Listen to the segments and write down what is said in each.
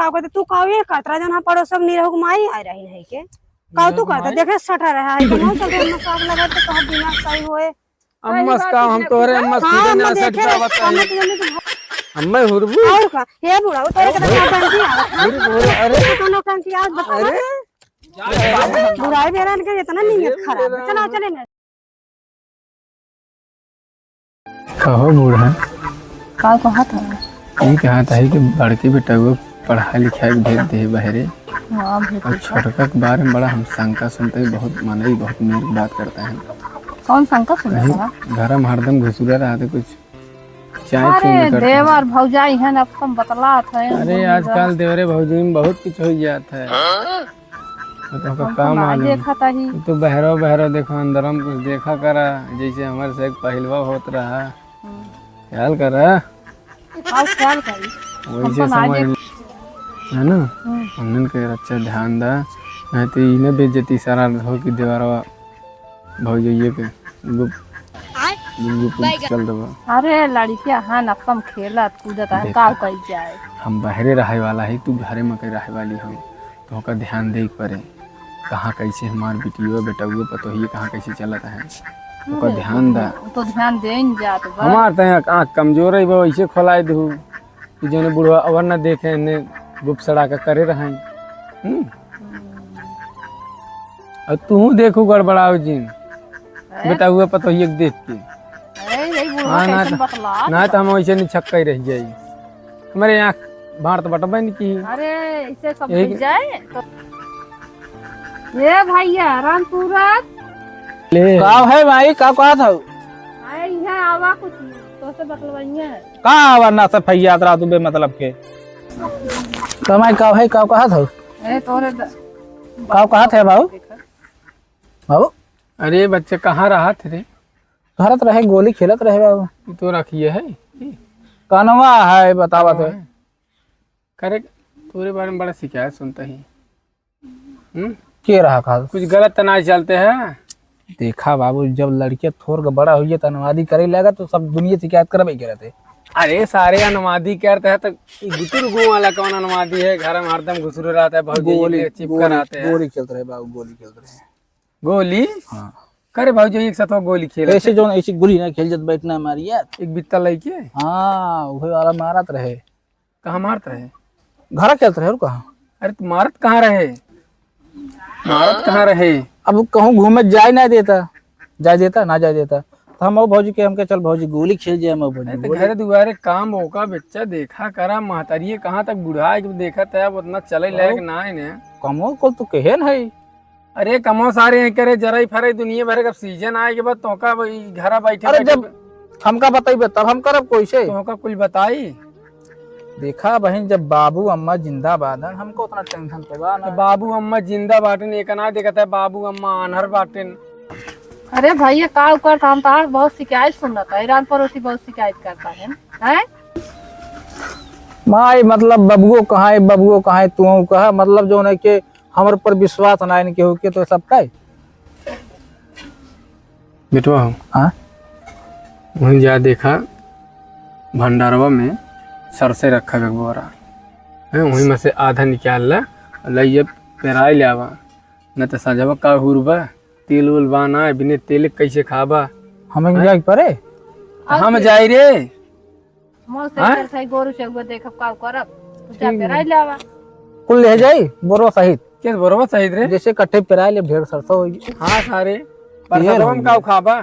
का कहते तू का ये कतरा जना पड़ो सब नहीं रहो माई आ रही नहीं के का तू कहता देखे सटा रहा है तो चल हम साफ लगा तो कहां दिमाग सही होए अम्मस का हम तोरे अम्मस सीधे ना सट पावत है अम्मे हुरबू और का ये बुढ़ा तोरे के टंकी आवत अरे तो नो टंकी आज बता अरे बुढ़ाई बेरान के इतना नीयत खराब है चलो चले ना कहो बूढ़ा का कहा था ये कहा था कि बड़के बेटा को पढ़ाई लिखाई भेज दे बहरे और छोटका के बारे में बड़ा हम शंका सुनते हैं बहुत मनई बहुत मेरी बात करता है कौन शंका सुनता घर में हरदम घुसूरा रहते कुछ अरे देवर भौजाई है ना तुम बतलात है अरे आजकल देवरे भौजाई में बहुत कुछ हो जाता है तो का काम मालूम देखा था ही तो बहरो बहरो देखो अंदर हम कुछ देखा करा जैसे हमारे से एक पहलवा होत रहा ख्याल करा ख्याल करी वैसे समझ है ना हमने के अच्छा ध्यान दा नहीं तो इन्हें बेइज्जती सारा हो कि देवरवा भौजाइये के चल दबा अरे लड़किया हाँ नकम खेलत कूदत है का कइल जाए हम बहरे रहे वाला है तू घरे में कहीं रहे वाली हो तो का ध्यान दे पड़े कहाँ कैसे हमार बेटियों बेटुओ पतोहिए कहाँ कैसे चलता है तो ध्यान दा तो ध्यान देन जात बा हमार त आँख कमजोर है वो ऐसे खोलाए दू कि जने बुढ़वा अवर न देखे ने गुप सड़ा के करे रहे और तू देखू गड़बड़ाओ जिन बेटा हुआ पतोहिए देख के ना तो हम वैसे नहीं छक्का रह जाये हमारे आँख भारत बटबन की अरे इसे सब मिल जाए तो ये भैया रामपुरत का है भाई का कहा था आई है आवा कुछ तो से बतलवाइए का वरना सब भैया तरा तू बे मतलब के कमाई का है का कहा था ए तोरे का कहा थे बाबू बाबू अरे बच्चे कहाँ रहा थे रे घरत रहे गोली खेलत रहे बाबू तो रखिए है कनवा है बतावा थे करे तोरे बारे में बड़ा शिकायत सुनता ही के रहा का कुछ गलत तनाज चलते हैं देखा बाबू जब लड़के थोर के बड़ा हुई तो अनुवादी करे लगा तो सब दुनिया शिकायत करबे के रहते अरे सारे अनुवादी करते हैं तो गुटुर गो वाला कौन अनुवादी है घर में हरदम घुसरू रहता है बहुत गोली चिपकर आते हैं गोली खेलते रहे बाबू गोली खेलते रहे गोली हाँ करे भाई जो एक साथ गोली खेले ऐसे जो ऐसी गोली ना खेल जत बैठना हमारी यार एक बित्ता लेके हाँ वही वाला मारत रहे कहाँ मारता है घर खेलते रहे कहाँ अरे तू मारत कहाँ रहे मारत कहाँ रहे अब कहूँ घूमे जाए ना देता जा देता ना जा देता तो हम भौजी के हमके चल भौजी गोली खेल जाए हम घर दुआरे काम होगा बच्चा देखा करा महतारिये कहाँ तक बुढ़ा देखा था अब उतना चले लायक ना है कमो को तो कहे न है अरे कमो सारे हैं करे जरा फरे दुनिया भर का सीजन आए के बाद तोका घर बैठे अरे जब हमका बताइए तब हम करब कोई से तोका कुछ बताई देखा बहन जब बाबू अम्मा जिंदाबाद है हमको उतना टेंशन पेगा ना बाबू अम्मा जिंदा बाटन एक ना देखता है बाबू अम्मा अनहर बाटन अरे भैया का ऊपर हम तो बहुत शिकायत सुन रहा था ईरान पड़ोसी बहुत शिकायत करता है हैं माई मतलब बबुओ कहाँ है बबुओ कहाँ है तू कहा मतलब जो है कि हमारे पर विश्वास ना इनके हो के तो सब का बेटवा हाँ वहीं जा देखा भंडारवा में सरसे रखा बोरा है वहीं में से आधा निकाल ला लइए पेराई ले आवा न तो सजवा का हुरबा तेल उल बाना बिने तेल कैसे खाबा हमें जाए परे हम जाई रे मोसे सही गोरु से देखब का करब तू जा पेराई ले आवा कुल ले जाई बोरो सहित के बोरवा सहित रे जैसे कट्ठे पेराई ले ढेर सरसों होगी हाँ सारे पर सड़वम का खाबा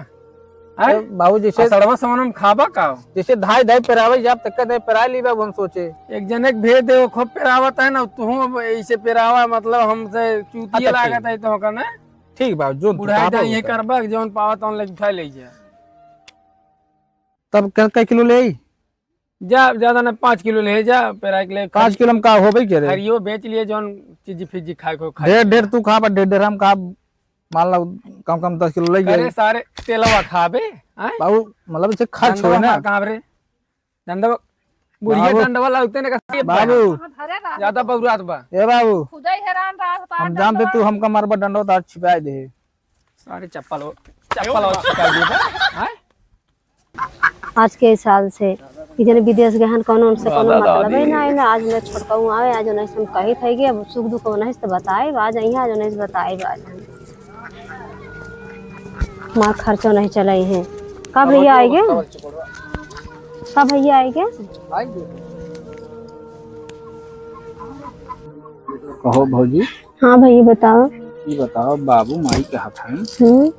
बाबू जैसे सड़वा समनम खाबा का जैसे धाई धाई पेरावे जब तक दे पेराई लीबा हम सोचे एक जने के भेज दे वो खूब पेरावत है ना तू ऐसे पेरावा मतलब हमसे चूतिया लागत है तो का ना ठीक बाबू जो बुढ़ाई दा ये करबा जोन पावत ऑन ले उठा ले जा तब कै किलो ले जा ज्यादा ना 5 किलो ले जा पेराई के ले 5 किलो में का होबे के रे हरियो बेच लिए जोन चीज फिजी खाए को ढेर ढेर तू खा बा ढेर हम खा मान लो कम कम 10 किलो ले अरे सारे तेलवा खाबे बाबू मतलब इसे खा छोड़ ना कहां रे डंडवा बुढ़िया डंडवा लगते ने का बाबू ज्यादा बहुरात बा ए बाबू खुदाई हैरान रहा हम जानते तू हमका मारबा डंडवा तो छिपा दे सारे चप्पल छिपा दे हैं आज के साल से कि जने विदेश गहन कोनो उनसे कोनो मतलब ही ना है। आज मैं छोटकाऊ आवे आज नहीं हम कही थे कि अब सुख दुख नहीं तो बताए आज यहाँ आज नहीं बताए आज माँ खर्चो नहीं चलाई है। कब भैया आएंगे कब भैया आएंगे? कहो भौजी। हाँ भैया बताओ। ये बताओ बाबू माई के हाथ में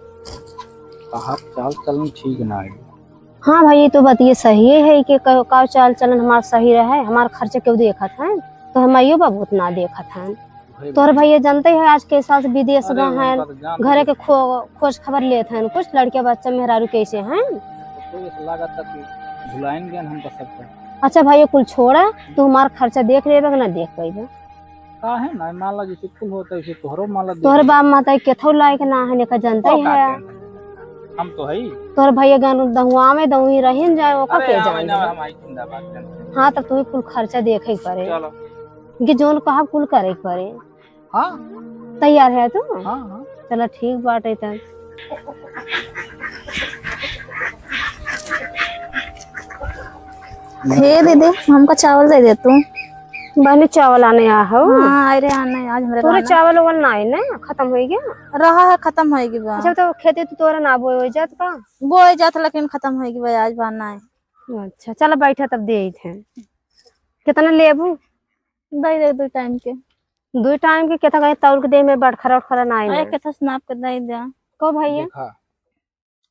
कहा चाल चलन ठीक ना है। हाँ भाई तो बात ये सही है कि का चाल चलन हमारा सही रहे हमारा खर्चे क्यों देखत हैं तो हम आइयो बाबू उतना देखत हैं। तोहर भैया जानते है आज के साथ विदेश गए हैं घरे के खोज खबर लेते हैं कुछ लड़के बच्चा मेहरारू कैसे हैं। अच्छा भाई कुल छोड़ा तू हमारा खर्चा देख लेबे ना देख पाइबे का है ना माला जैसे कुल होता है तोहरो माला तोहर बाप माता केथो लायक ना है का जानते है हम तो है तोहर भैया गान दहुआ में दहुई रहिन जाए ओका के जान। हाँ तब तू कुल खर्चा देखे पड़े कि जोन कहा कुल करे पड़े। हाँ तैयार है तू? हाँ चलो ठीक बात है तब। हे दीदी हमको चावल दे दे तू। बहनी चावल आने आ हो? हाँ अरे आने आज हमारे तोरे चावल वावल ना है ना खत्म हो गया रहा है खत्म होएगी बा। अच्छा तो खेती तो तोरा ना बोए हो जात का बोए जात लेकिन खत्म होएगी बा आज बाना है। अच्छा चलो बैठा तब दे थे कितना लेबू? दे दे दो टाइम के कितना कहे तौल के दे में बड़ खरा खरा ना अरे है कितना स्नैप कर दे दे को भैया देखा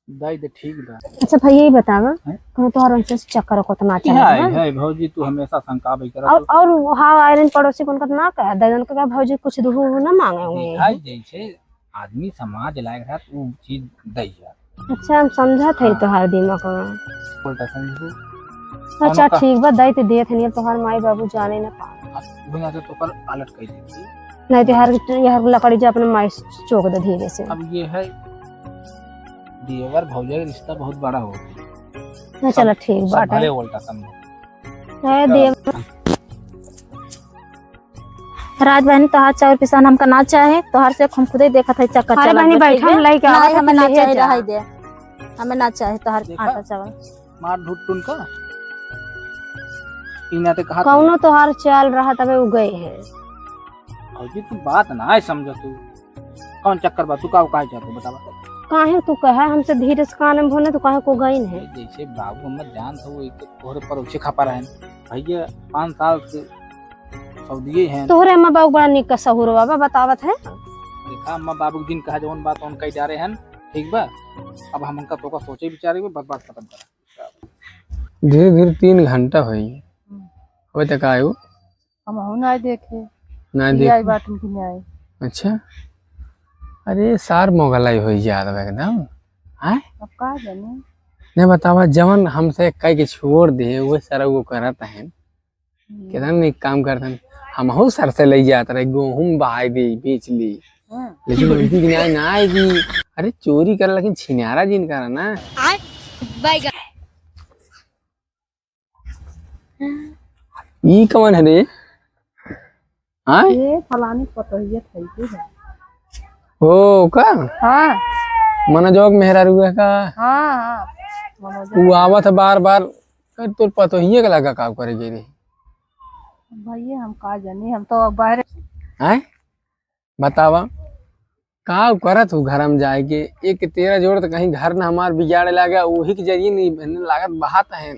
दाई दे ठीक बा। अच्छा भैया ये बतावा कहो तोहर उनसे चक्कर को ना चले है भौजी तू हमेशा शंका भी कर और हाँ आयरन पड़ोसी को उनका ना कह दे का भौजी कुछ दुहु ना मांगे होंगे जैसे आदमी समाज लायक है वो चीज दई जा। अच्छा हम समझा थे तोहार दिमाग में उल्टा समझू। अच्छा ठीक बा दई ते देत नहीं तोहार माई बाबू जाने ना पा बिना तो पर अलट कर देती नहीं तो यार लकड़ी जो अपने माई चोक दे धीरे से। अब ये है देवर भौजा का रिश्ता बहुत बड़ा हो गया। चलो ठीक बात है उल्टा समझो है देव राज बहन तोहार चावल पिसान हमका ना चाहे तोहार से हम खुद ही देखा था चक्कर अरे चला बहनी बैठा हम लाई के नहीं आवत हमें ना ले चाहे जा। रह दे हमें ना चाहे तोहार आटा चावल मार ढूट टून का इना ते कहा कौनो तोहार चाल रहा तबे उ गए है भौजी तू बात ना है समझ तू कौन चक्कर बा तू का चाहतो बतावा काहे तू कहे हमसे धीरे से कान में बोले तो काहे को गई है जैसे बाबू हम जान तो वो तोहरे पर उसे खपा रहे भैया 5 साल से सऊदीए हैं तोहरे अम्मा बाबू बड़ा निक का सहूर बाबा बतावत है देखा अम्मा बाबू दिन कहा जौन बात उन कह जा रहे हैं ठीक बा अब हम उनका तो का सोचे विचारे में बात खत्म करा धीरे धीरे 3 घंटा होई अबे तक आयो हम हो ना देखे ना ये देख आई बात उनकी नहीं आई। अच्छा अरे सार मोगलाई हो याद एकदम आए अब का जाने ने बतावा जवन हमसे कह के छोड़ दे वो सारा वो करत है कितना नहीं काम करतन हम हो सर से ले जात रहे गेहूं बहाई दी बेच ली लेकिन उनकी न्याय ना आएगी। अरे चोरी कर लेकिन छिनारा जिन करा ना ई कौन है रे आए ये फलानी पतोहिए थई है। ओ का हां मनोजोग मेहरारू का हां हां मनोज वो आवत है बार बार तो पतो ही का लगा काम करे गे रे भैया हम का जाने हम तो बाहर हैं बतावा का करत हूँ घर में जाए के एक तेरा जोड़ तो कहीं घर न हमार बिगाड़े लगा वही के जरिए नहीं लागत बहात है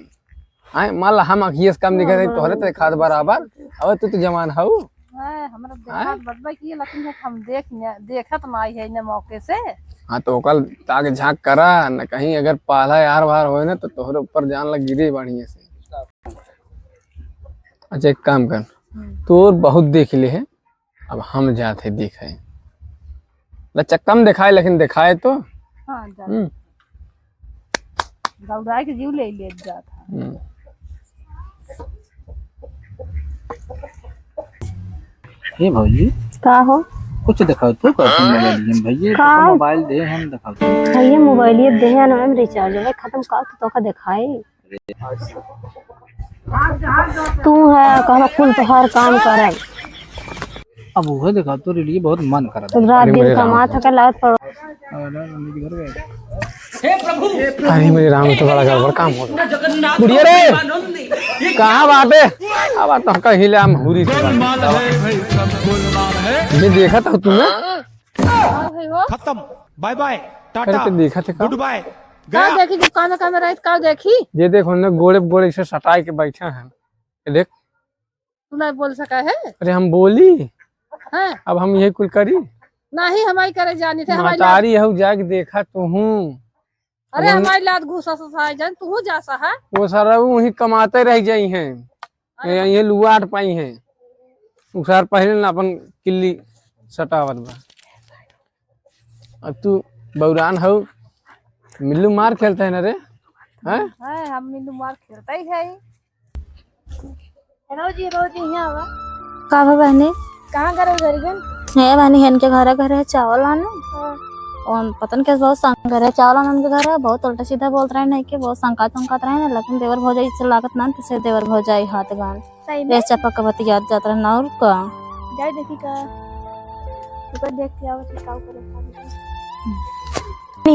आए मान ला हम अखिए से कम दिखा रहे तोहरे तो खाद बराबर अब तू तो जवान हऊ हमरा देखा बदबा की लेकिन हम देखत ना आई है ने मौके से। हाँ तो कल ताके झांक करा न कहीं अगर पाला यार बार हो ना तो तोहरे ऊपर जान लग गिरे बढ़िया से। अच्छा एक काम कर तोर बहुत देख ले है अब हम जाते दिखाए बच्चा कम दिखाए लेकिन दिखाए तो हां जा दौड़ा के जीव ले जाता हे भौजी का हो कुछ दिखाओ तो मोबाइल भैया तो मोबाइल दे हम दिखाओ भैया मोबाइल ये दे ना हम रिचार्ज है खत्म कर तो का दिखाई तू है कहना कुल तो हर काम करे अब वो दिखाओ तो लिए बहुत मन कर तो रात दिन कमा थका लागत पड़ो अरे मम्मी घर गए अरे मेरे राम तो बड़ा गड़बड़ काम हो गया। बुढ़िया रे कहाँ बाटे? अब तो हमका हिले हम हुरी से ये देखा था तूने? खत्म, बाय बाय, टाटा, करके देखा थे गुड बाय। का देखी दुकान का में रहित का देखी ये देख हमने गोड़े गोड़े से सटाए के बैठे हैं। ये देख तू नहीं बोल सका है अरे हम बोली हैं अब हम यही कुल करी नहीं हमारी करे जानी थे हमारी मतारी हो जाके देखा तू हूँ अरे हमारी लात घुसा सुसाई जान तू जा सा है वो सारा वही कमाते रह जाई हैं ये लुआ आट पाई हैं उसार पहले ना अपन किल्ली सटावत बा। अब तू बौरान हो मिल्लू मार खेलता है ना रे हैं? है हम मिनू मार खेलता ही है रोजी यहाँ आवा का भा बहनी कहाँ करे उधर गन है बहनी हन के घर है चावल आने और पतन के बहुत संकर है चावल आने के घर है बहुत उल्टा सीधा बोल रहे नहीं कि बहुत संकात रहे ना लेकिन देवर भौजाई से लागत ना तो देवर भौजाई हाथ गान ये चपक का बती याद जाता रहा ना और का जाए देखी का तो देख के आओ का करे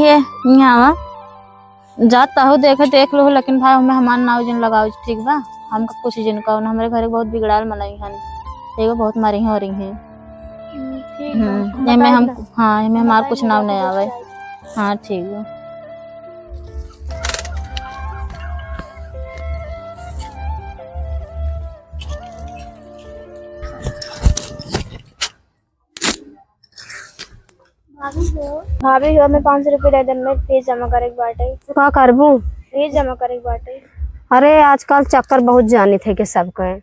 ये यहाँ जाता हो देख लो लेकिन भाई हमें हमार नाव जिन लगाओ ठीक बा हमका कुछ जिन का हमारे घर बहुत बिगड़ाल मलाई हन एगो बहुत मारी हो रही है में हम हाँ में हमार कुछ नाव नहीं आवे हाँ ठीक है। भाभी हमें 500 रुपये दे देन में फीस जमा करे के बाटे का करबू? फीस जमा करे के बाटे अरे आजकल चक्कर बहुत जानी थे कि सबके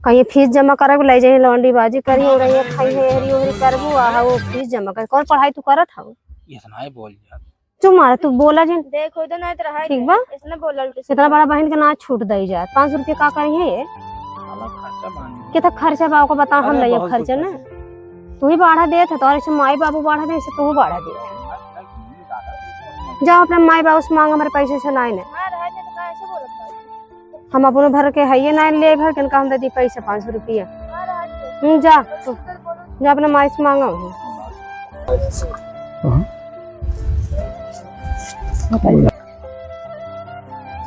कहीं फीस जमा करे ले जाए लौंडी बाजी करी और ये खाई है हरी हरी करबू आ वो फीस जमा कर कौन पढ़ाई तू करत हव इतना ही बोल जा तू मारा तू बोला जिन देखो तो नहीं तो रहा ठीक बा इसने बोला इतना बड़ा बहन के ना छूट दई जा 500 रुपये का करी है ये साला खर्चा बांध कितना खर्चा बा को बता हम लइए खर्चा ना तू ही बढ़ा दे थे तोरे से माई बाबू बढ़ा दे से तू बढ़ा दे जाओ अपने माई बाबू से मांग हमारे पैसे से नहीं ना हां रहा तो कैसे बोलत बा हम अपने भर के है ना ले भर के हम दे दी पैसा 500 रुपया हां रहा जा तू जा अपने माई से मांगा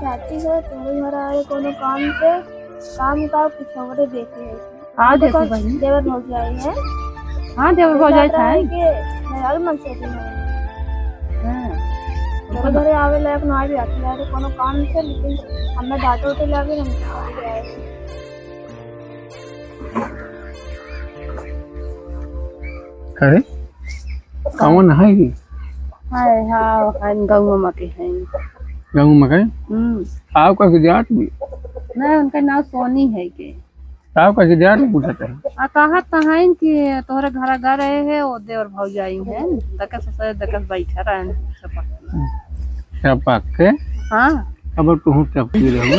चाहती हो तुम्हारे घर आए कोनो काम का कुछ और देखे है हां देखो बहनी देवर भौजाई है हां देवर भौजाई था के मेरा मन से है तो घरे आवे लायक ना भी आती है कोनो काम से लेकिन हमने डांटो तो लागे हम अरे कौन है ये हाय हां खान गऊ मके है गाँव में गए आप का जाट भी नहीं उनका नाम सोनी है के आप का जाट पूछता है आ कहा तहाइन कि तोहरे घर घर रहे है और देवर भौजाई है दकस से दकस बैठा रहे चपक के हां अब तू चपकी रहो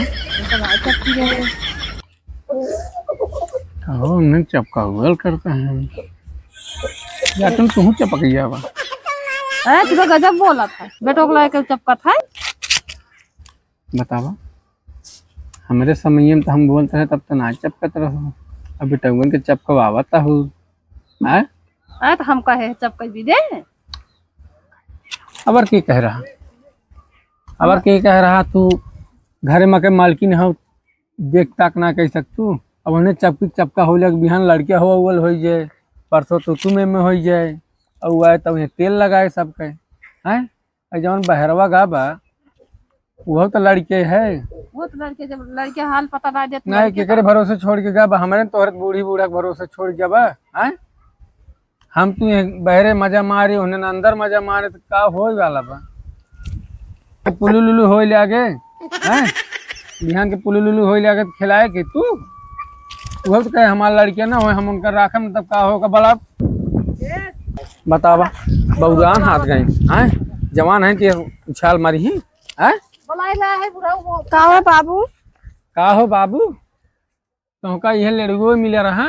हो न चपका हुआ करता है या तुम चपक जावा अरे तू तो गजब बोला था बेटो को लेके चपका था बतावा हमारे समय में तो हम बोलते हैं तब तो ना चपकत रहो अभी टंगन के चपकवावता हो अरे तो हम कहे चपका भी दे अबर की कह रहा अबर की कह रहा तू घरे में के मालकिन हो देख ताक ना कह सकतू अब उन्हें चपकी चपका हो लग बिहान लड़किया हो अव्वल हो जाए परसों तो तुम्हें में हो जाए और आए तब उन्हें तेल लगाए सबके हैं जौन बहरवा गा बा वो तो लड़के है वो तो लड़के जब लड़के हाल पता ना देते नहीं केकरे भरोसे छोड़ के गा बा हमारे तोहरे बूढ़ी बूढ़ा के भरोसे छोड़ के बा हैं हम तू बहरे मजा मारी उन्हें अंदर मजा मारे तो का हो वाला बा पुलू लुलू हो लागे हैं बिहान के पुलू लुलू हो लागे तो खिलाए कि तू वो तो कहे हमारा लड़किया ना हो हम उनका राखे मतलब का होगा बड़ा बतावा बउरान हाथ गए हैं जवान है कि उछाल मारी ही हैं का हो बाबू का हो बाबू तो का यह लड़ुओ मिले रहा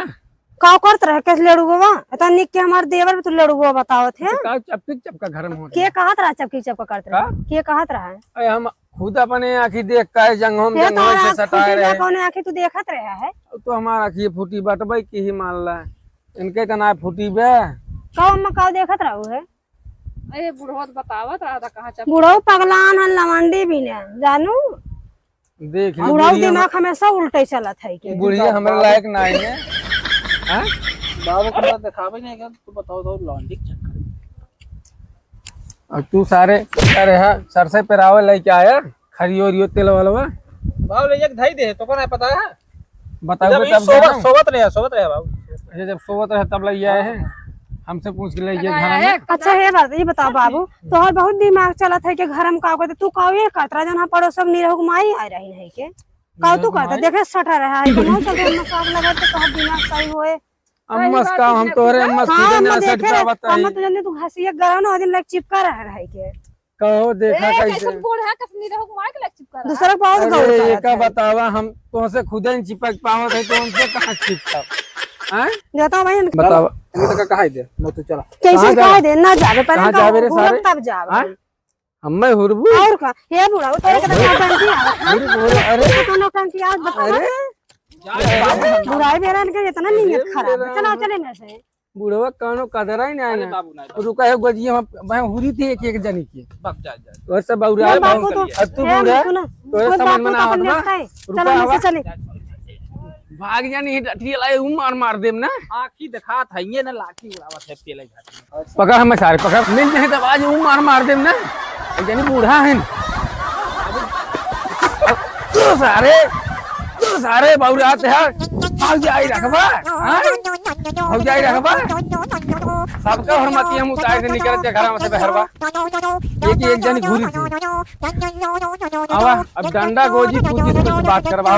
का करत रहे कैसे लड़ुगवा इतना निक के हमार देवर तो लड़ुगवा बतावत है का चपकी चपका घर में हो के कहत रहा चपकी चपका करत रहा के कहत रहा अरे हम खुद अपने आँखी देख का जंगहों में से सटाए रहे कौन आंखें तू देखत रहा है तो हमारा आँखी फूटी बटबई की ही मान ला इनके तना फूटी बे का अम्मा का देखत रहा है अरे बुढ़वा तो बतावत रहा था कहाँ चल बुढ़ऊ पगलान हन लवंडी भी ने जानू देख ली बुढ़ऊ दिमाग हमेशा उल्टे चलत है के बुढ़िया हमारे लायक ना है हैं? बाबू को मत दिखावे नहीं क्या तू बताओ तो लॉन्डी चक्कर और तू सारे अरे हाँ सरसे पे रावल लेके आया खरियो तेल वाला बाबू ले एक धाई दे तो कौन है पता है बताओ जब तब सोबत रहे बाबू जब सोबत रहे तब लग आए हैं हमसे पूछ के ले ये घर में अच्छा ये बताओ बाबू तोहर बहुत दिमाग चलत है के घर में का कहते तू काऊ ये कतरा जन पड़ोस में निरहुक माई आ रही नहीं के काऊ तू कहता देखे सटा रहा है कोनो चल हम मसाज लगा तो तोहर दिमाग सही होए अम्मस का हम तोरे अम्मस खुदे ना सट का बताई हम तो जने तू हंसिया गरा ना दिन लग चिपका रहा है के कहो देखा कैसे बूढ़ है कसनी रहो मार के लग चिपका रहा दूसरा बहुत गौ अरे ये का बतावा हम तो से खुदे नहीं चिपक पावत है तो उनसे कहां चिपका हैं जाता भाई बतावा तू तो कहा दे मो तू चला कैसे कह दे ना जावे कहाँ पहले जावे रे सारे? तब जावे हम्मे हुरबू और का ये बुढ़ा तोरे के टंकी आ अरे कोनो टंकी आज बता बुढ़ाई बेरान के इतना नीयत खराब है चलो चले ना से बुढ़वा कानो कदरा ही नहीं आया बाबू ना रुका है गजिया मैं हुरी थी एक जनी की बक जा और सब बाउरा है बापू तो तू बूढ़ा तोरे समझ में ना आवत बा चलो ना से चले भाग जानी डटिया लाए ऊ मार देम ना आखी दिखा था ये ना लाठी उड़ावत है तेल घाट पकड़ हमें सारे पकड़ मिल जाए तब आज ऊ मार देम ना जानी बूढ़ा है तू सारे बाउरा आते हैं भाग जाई रखबा भाग जाई रखबा सबका हरमती हम उतार के निकल के घर में से बहरबा एक जनी घूरी थी आवा अब डंडा गोजी कूदी से बात करवा